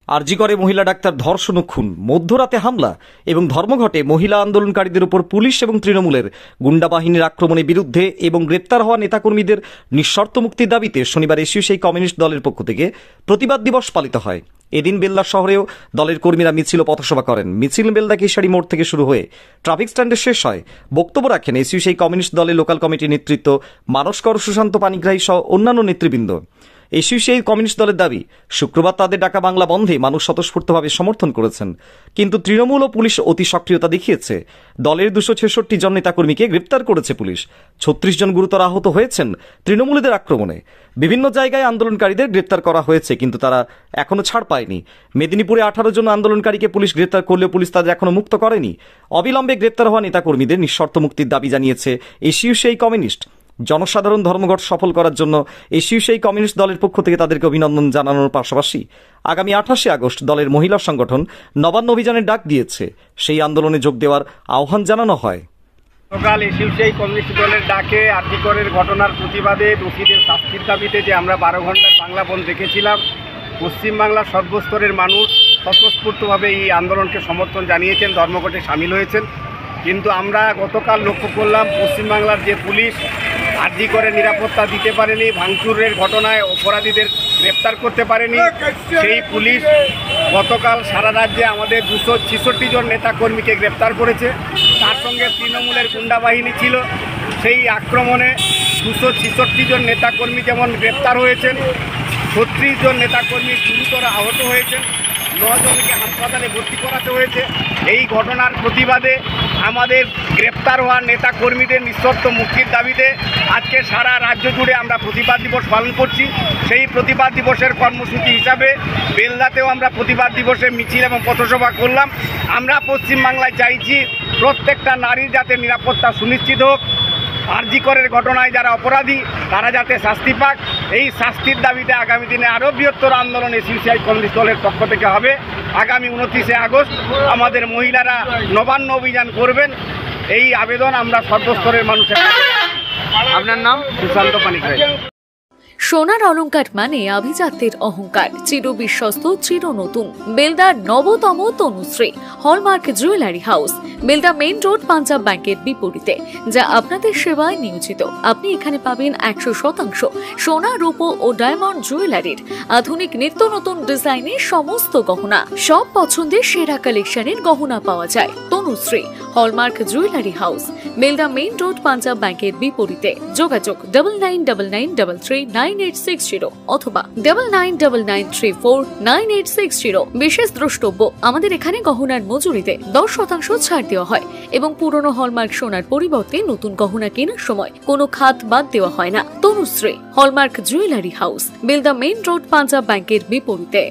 আরজি করে মহিলা ডাক্তার ধর্ষণ ও খুন, মধ্যরাতে হামলা এবং ধর্মঘটে মহিলা আন্দোলনকারীদের উপর পুলিশ এবং তৃণমূলের গুন্ডা বাহিনীর আক্রমণের বিরুদ্ধে এবং গ্রেপ্তার হওয়া নেতাকর্মীদের নিঃশর্ত মুক্তির দাবিতে শনিবার এসইউসিআই কমিউনিস্ট দলের পক্ষ থেকে প্রতিবাদ দিবস পালিত হয়। এদিন বেলদা শহরেও দলের কর্মীরা মিছিল ও পথসভা করেন। মিছিল বেলদা কেশারি মোড় থেকে শুরু হয়ে ট্রাফিক স্ট্যান্ডে শেষ হয়। বক্তব্য রাখেন এসইউসিআই কমিউনিস্ট দলের লোকাল কমিটির নেতৃত্ব মানস কর, সুশান্ত পানিগ্রাহী সহ অন্যান্য নেতৃবৃন্দ। এসইউসিআই কমিউনিস্ট দলের দাবি, শুক্রবার তাদের ডাকা বাংলা বন্ধে মানুষ স্বতঃস্ফূর্তভাবে সমর্থন করেছেন, কিন্তু তৃণমূল ও পুলিশ অতি সক্রিয়তা দেখিয়েছে। দলের 266 জন নেতাকর্মীকে গ্রেপ্তার করেছে পুলিশ। 36 জন গুরুতর আহত হয়েছেন তৃণমূলীদের আক্রমণে। বিভিন্ন জায়গায় আন্দোলনকারীদের গ্রেপ্তার করা হয়েছে, কিন্তু তারা এখনো ছাড় পায়নি। মেদিনীপুরে 18 জন আন্দোলনকারীকে পুলিশ গ্রেপ্তার করলেও পুলিশ তাদের এখনো মুক্ত করেনি। অবিলম্বে গ্রেপ্তার হওয়া নেতাকর্মীদের নিঃশর্ত মুক্তির দাবি জানিয়েছে এসইউসিআই কমিউনিস্ট। জনসাধারণ ধর্মঘট সফল করার জন্য এসইউসিআই কমিউনিস্ট দলের পক্ষ থেকে তাদেরকে অভিনন্দন জানানোর পাশাপাশি আগামী 28 আগস্ট দলের মহিলা সংগঠন নবান্ন অভিযানের ডাক দিয়েছে। সেই আন্দোলনে যোগ দেওয়ার আহ্বান জানানো হয়। গতকাল এসইউসিআই কমিউনিস্ট দলের ডাকে আরজি করের ঘটনার প্রতিবাদে দোষীদের শাস্তির দাবিতে যে আমরা 12 ঘন্টার বাংলা বন্ধ রেখেছিলাম, পশ্চিমবাংলার সর্বস্তরের মানুষ স্বতঃস্ফূর্তভাবে এই আন্দোলনকে সমর্থন জানিয়েছেন, ধর্মঘটে সামিল হয়েছেন। কিন্তু আমরা গতকাল লক্ষ্য করলাম পশ্চিমবাংলার যে পুলিশ আরজি করে নিরাপত্তা দিতে পারেনি, ভাঙচুরের ঘটনায় অপরাধীদের গ্রেপ্তার করতে পারেনি, সেই পুলিশ গতকাল সারা রাজ্যে আমাদের 266 জন নেতাকর্মীকে গ্রেপ্তার করেছে। তার সঙ্গে তৃণমূলের গুন্ডা বাহিনী ছিল। সেই আক্রমণে 266 জন নেতাকর্মী যেমন গ্রেপ্তার হয়েছেন, 36 জন নেতাকর্মী গুরুতর আহত হয়েছেন, 9 জনকে হাসপাতালে ভর্তি করাতে হয়েছে। এই ঘটনার প্রতিবাদে আমাদের গ্রেপ্তার হওয়া নেতা কর্মীদের নিঃশর্ত মুক্তির দাবিতে আজকে সারা রাজ্য জুড়ে আমরা প্রতিবাদ দিবস পালন করছি। সেই প্রতিবাদ দিবসের কর্মসূচি হিসাবে বেলদাতেও আমরা প্রতিবাদ দিবসে মিছিল এবং পথসভা করলাম। আমরা পশ্চিমবাংলায় চাইছি প্রত্যেকটা নারীর যাতে নিরাপত্তা সুনিশ্চিত হোক, আরজি করের ঘটনায় যারা অপরাধী তারা যাতে শাস্তি পাক। এই শাস্তির দাবিতে আগামী দিনে আরও বৃহত্তর আন্দোলন এসইউসিআই কমিউনিস্ট দলের পক্ষ থেকে হবে। আগামী 29 আগস্ট আমাদের মহিলারা নবান্ন অভিযান করবেন, এই আবেদন আমরা সর্বস্তরের মানুষের। আপনার নাম? সুশান্ত পানিগ্রাহী। সোনার অলংকার মানে আভিজাত্যের অহংকার, চির বিশ্বস্ত, চির নতুন। বেলদার নবতম Tanushree hallmark jewellery house, Belda main road, Punjab ব্যাংকের বিপরীতে, যা আপনাদের সেবায় নিয়োজিত। আপনি এখানে পাবেন 100% সোনা, রূপো ও ডায়মন্ড জুয়েলারির আধুনিক নিত্য নতুন ডিজাইনের সমস্ত গহনা। সব পছন্দের সেরা কালেকশনের গহনা পাওয়া যায়। Tanushree hallmark jewellery house, Belda main road, Punjab ব্যাংকের বিপরীতে। যোগাযোগ 9999339860 অথবা 9999349860। বিশেষ দ্রষ্টব্য, আমাদের এখানে গহনার মজুরিতে 10% ছাড় দেওয়া হয় এবং পুরনো হলমার্ক সোনার পরিবর্তে নতুন গহনা কেনার সময় কোনো খাত বাদ দেওয়া হয় না। Tanushree hallmark jewellery house, Belda main road, Punjab ব্যাংকের বিপরীতে।